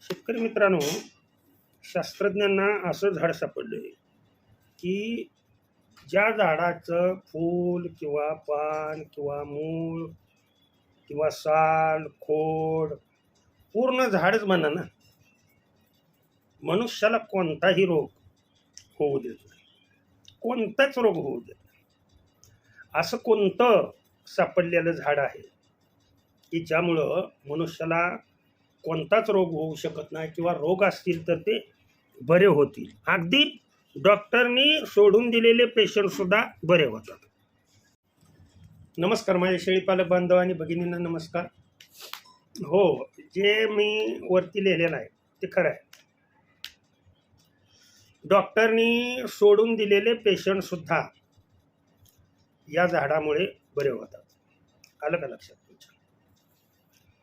शेतकरी मित्रांनो, शास्त्रज्ञांना असं झाड सापडलं की ज्या झाडाचं फूल किंवा पान किंवा मूळ किंवा साल खोड पूर्ण झाडच म्हणा ना, मनुष्याला कोणताही रोग होऊ देत नाही, कोणताच रोग होऊ देत नाही. असं कोणतं सापडलेलं झाड आहे की ज्यामुळं मनुष्याला कोणताच रोग होऊ शकत नाही किंवा रोग असतील तर ते बरे होतील. अगदी डॉक्टरनी सोडून दिलेले पेशंटसुद्धा बरे होतात. नमस्कार माझ्या शेळीपालक बांधव आणि भगिनींना नमस्कार. हो, जे मी वरती लिहिलेलं आहे ते खरं आहे. डॉक्टरनी सोडून दिलेले पेशंटसुद्धा या झाडामुळे बरे होतात. आलं का लक्षात तुमच्या?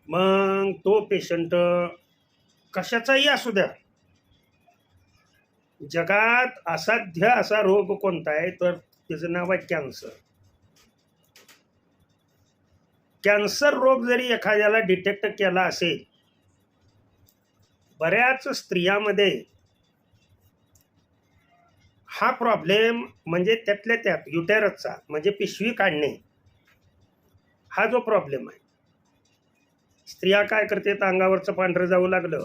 मग तो पेशंट कशाचाही असू द्या, जगात असाध्य असा रोग कोणता आहे तर त्याचं नाव आहे कॅन्सर. कॅन्सर रोग जरी एखाद्याला डिटेक्ट केला असेल, बऱ्याच स्त्रियांमध्ये हा प्रॉब्लेम म्हणजे त्यातल्या त्यात युटेरसचा म्हणजे पिशवी काढणे हा जो प्रॉब्लेम आहे, स्त्रिया काय करते, अंगावरचं पांढरं जाऊ लागलं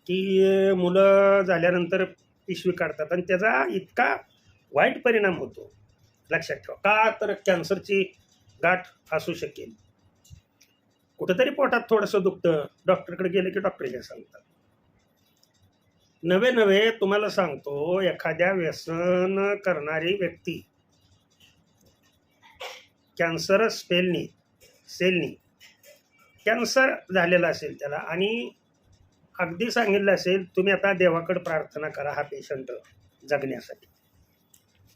की मुलं झाल्यानंतर पिशवी काढतात आणि त्याचा इतका वाईट परिणाम होतो. लक्षात ठेवा. का तर कॅन्सरची गाठ असू शकेल, कुठंतरी पोटात थोडंसं दुखतं, डॉक्टरकडे गेले की डॉक्टर हे सांगतात. नवे तुम्हाला सांगतो, एखाद्या व्यसन करणारी व्यक्ती कॅन्सरस सेलनी कॅन्सर झालेला असेल त्याला आणि अगदी सांगितलं असेल तुम्ही आता देवाकडे प्रार्थना करा हा पेशंट जगण्यासाठी,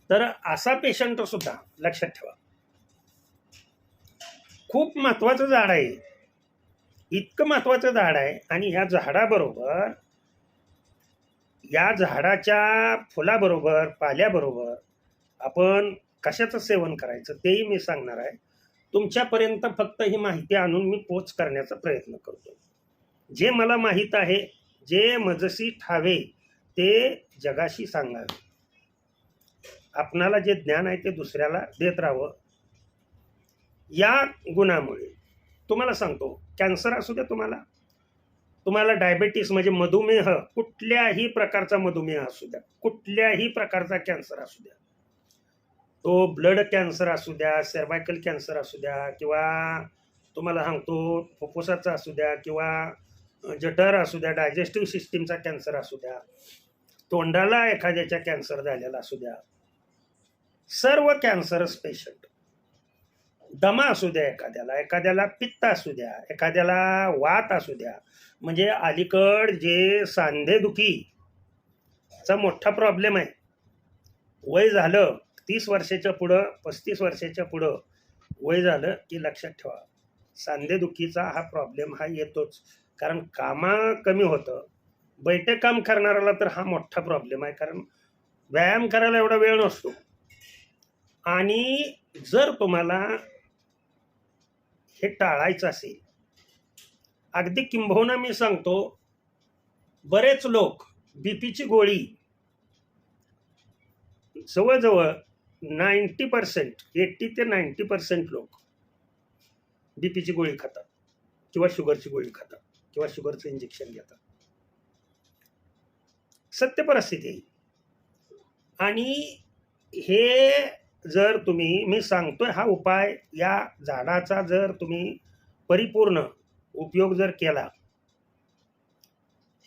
तर असा पेशंट सुद्धा लक्षात ठेवा खूप महत्वाचं झाड आहे. इतकं महत्वाचं झाड आहे आणि ह्या झाडाबरोबर, या झाडाच्या फुलाबरोबर पाल्याबरोबर आपण कशाचं सेवन करायचं तेही मी सांगणार आहे. तुमच्यापर्यंत फक्त ही माहिती आणून मी पोच करण्याचा प्रयत्न करतो. जे मला माहीत आहे, जे मजसी ठावे ते जगाशी सांगावे. आपणाला जे ज्ञान आहे ते दुसऱ्याला देत राहावं. या गुणामुळे तुम्हाला सांगतो, कॅन्सर असू द्या, तुम्हाला डायबेटीस म्हणजे मधुमेह, कुठल्याही प्रकारचा मधुमेह असू द्या, कुठल्याही प्रकारचा कॅन्सर असू द्या, तो ब्लड कॅन्सर असू द्या, सर्वायकल कॅन्सर असू द्या, किंवा तुम्हाला सांगतो फुफ्फुसाचा असू द्या, किंवा जठर असू द्या, डायजेस्टिव्ह सिस्टीमचा कॅन्सर असू द्या, तोंडाला एखाद्याच्या कॅन्सर झालेला असू द्या, सर्व कॅन्सरस पेशंट, दमा असू द्या, एखाद्याला पित्त असू द्या, एखाद्याला वात असू द्या, म्हणजे अलीकड जे सांधेदुखीचा मोठा प्रॉब्लेम आहे, वय झालं 30 वर्षाच्या पुढं, 35 वर्षाच्या पुढं वय झालं की लक्षात ठेवा सांधेदुखीचा हा प्रॉब्लेम हा येतोच. कारण कामा कमी होतं. बैठक काम करणाऱ्याला तर हा मोठा प्रॉब्लेम आहे, कारण व्यायाम करायला एवढा वेळ नसतो. आणि जर तुम्हाला हे टाळायचं असेल, अगदी किंबहुना मी सांगतो, बरेच लोक बीपीची गोळी जवळजवळ 80% ते 90% लोक बीपीची गोळी खातात किंवा शुगरची गोळी खातात किंवा शुगरचं इंजेक्शन घेतात. सत्य परिस्थिती. आणि हे जर तुम्ही, मी सांगतोय हा उपाय, या झाडाचा जर तुम्ही परिपूर्ण उपयोग जर केला,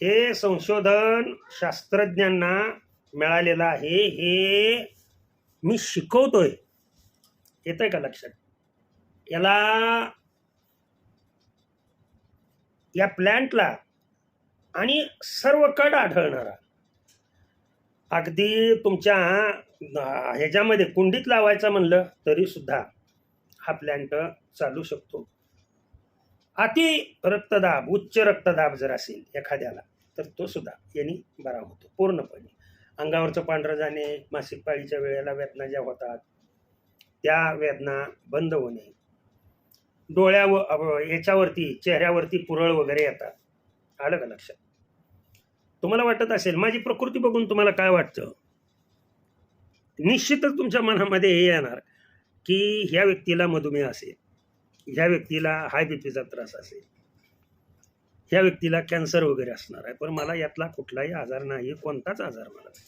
हे संशोधन शास्त्रज्ञांना मिळालेलं आहे, हे मी शिकवतोय. येतंय का लक्षात? या प्लॅन्टला आणि सर्वकड आढळणारा, अगदी तुमच्या ह्याच्यामध्ये कुंडीत लावायचा म्हणलं तरी सुद्धा हा प्लॅन्ट चालू शकतो. अति रक्तदाब, उच्च रक्तदाब जर असेल एखाद्याला तर तो सुद्धा यांनी बरा होतो पूर्णपणे. अंगावरचं पांढरं जाणे, मासिक पाळीच्या वेळेला वेदना ज्या होतात त्या वेदना बंद होणे, डोळ्यावर याच्यावरती चेहऱ्यावरती पुरळ वगैरे येतात आलं का लक्षात? तुम्हाला वाटत असेल माझी प्रकृती बघून तुम्हाला काय वाटतं, निश्चितच तुमच्या मनामध्ये हे येणार की ह्या व्यक्तीला मधुमेह असेल, ह्या व्यक्तीला हाय बीपीचा त्रास असेल, ह्या व्यक्तीला कॅन्सर वगैरे असणार आहे, पण मला यातला कुठलाही आजार नाही, कोणताच आजार मला नाही.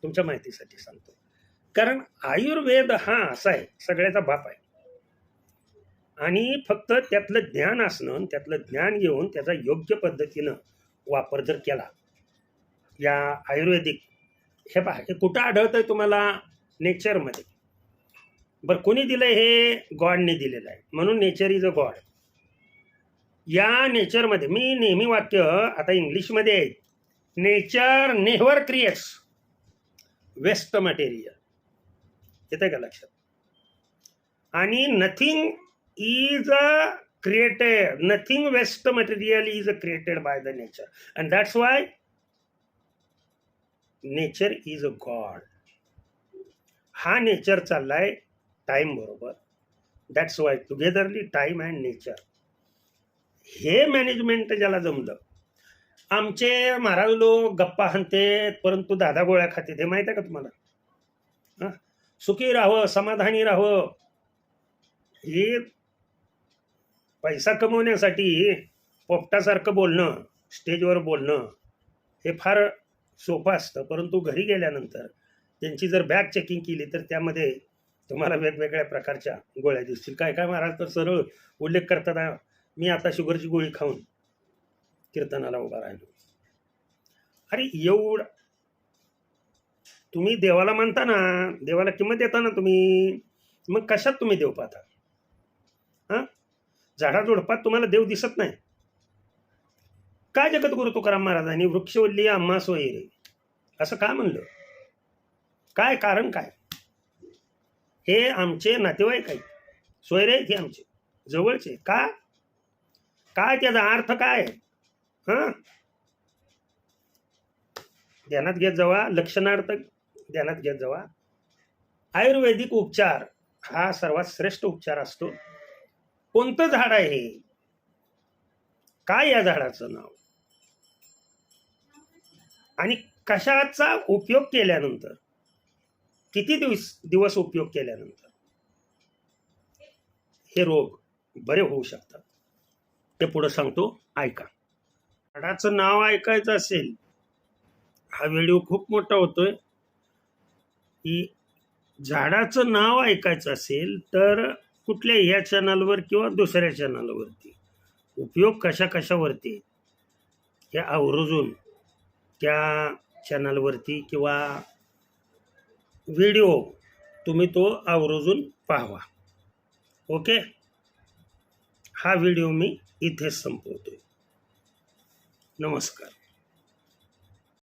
तुमच्या माहितीसाठी सांगतो, कारण आयुर्वेद हा असा आहे, सगळ्याचा बाप आहे. आणि फक्त त्यातलं ज्ञान असणं, त्यातलं ज्ञान घेऊन त्याचा योग्य पद्धतीनं वापर जर केला, या आयुर्वेदिक, हे पहा हे कुठं आढळतंय तुम्हाला? नेचरमध्ये. बरं कोणी दिलंय? हे गॉडने दिलेलं आहे, म्हणून नेचर इज अ गॉड. या नेचरमध्ये मी नेहमी वाक्य आता इंग्लिशमध्ये आहे, nature never creates waste material. येतंय का लक्षात? आणि nothing is created, nothing waste material is created by the nature, and that's why nature is a god. हा नेचर चाललाय टाइम बरोबर. That's why togetherly time and nature, हे management ज्याला जमलं. आमचे महाराज लोक गप्पा हाणतेत परंतु दादा गोळ्या खाते, हे माहित आहे का तुम्हाला? सुखी राहावं, समाधानी राहावं, हे पैसा कमवण्यासाठी पोपटासारखं बोलणं, स्टेजवर बोलणं हे फार सोपं असतं, परंतु घरी गेल्यानंतर त्यांची जर बॅग चेकिंग केली तर त्यामध्ये तुम्हाला वेगवेगळ्या प्रकारच्या गोळ्या दिसतील. काय काय महाराज तर सरळ उल्लेख करतात, मी आता शुगरची गोळी खाऊन कीर्तनाला उभा राहिलो. अरे एवढं तुम्ही देवाला मानता ना, देवाला किंमत देता ना तुम्ही, मग कशात तुम्ही देव पाहता? हां, झाडाझुडपात तुम्हाला देव दिसत नाही? काय जगद्गुरु तुकाराम महाराजांनी वृक्षवल्ली आम्हा सोयरे असं का म्हणलं? काय कारण काय? हे आमचे नातेवाईक आहेत, सोयरे आहेत हे आमचे जवळचे. का काय त्याचा अर्थ काय? हां, ध्यानात घेत जावा, लक्षणार्थ ध्यानात घेत जावा. आयुर्वेदिक उपचार हा सर्वात श्रेष्ठ उपचार असतो. कोणतं झाड आहे हे? काय या झाडाचं नाव? आणि कशाचा उपयोग केल्यानंतर, किती दिवस उपयोग केल्यानंतर हे रोग बरे होऊ शकतात, ते पुढे सांगतो, ऐका. झाडाचं नाव ऐकायचं असेल, हा व्हिडिओ खूप मोठा होतोय, की झाडाचं नाव ऐकायचं असेल तर कुठल्या ह्या चॅनलवर किंवा दुसऱ्या चॅनलवरती, उपयोग कशा कशावरती हे आवर्जून त्या चॅनलवरती किंवा व्हिडिओ तुम्ही तो आवर्जून पाहावा. ओके, हा व्हिडिओ मी इथेच संपवतोय. नमस्कार.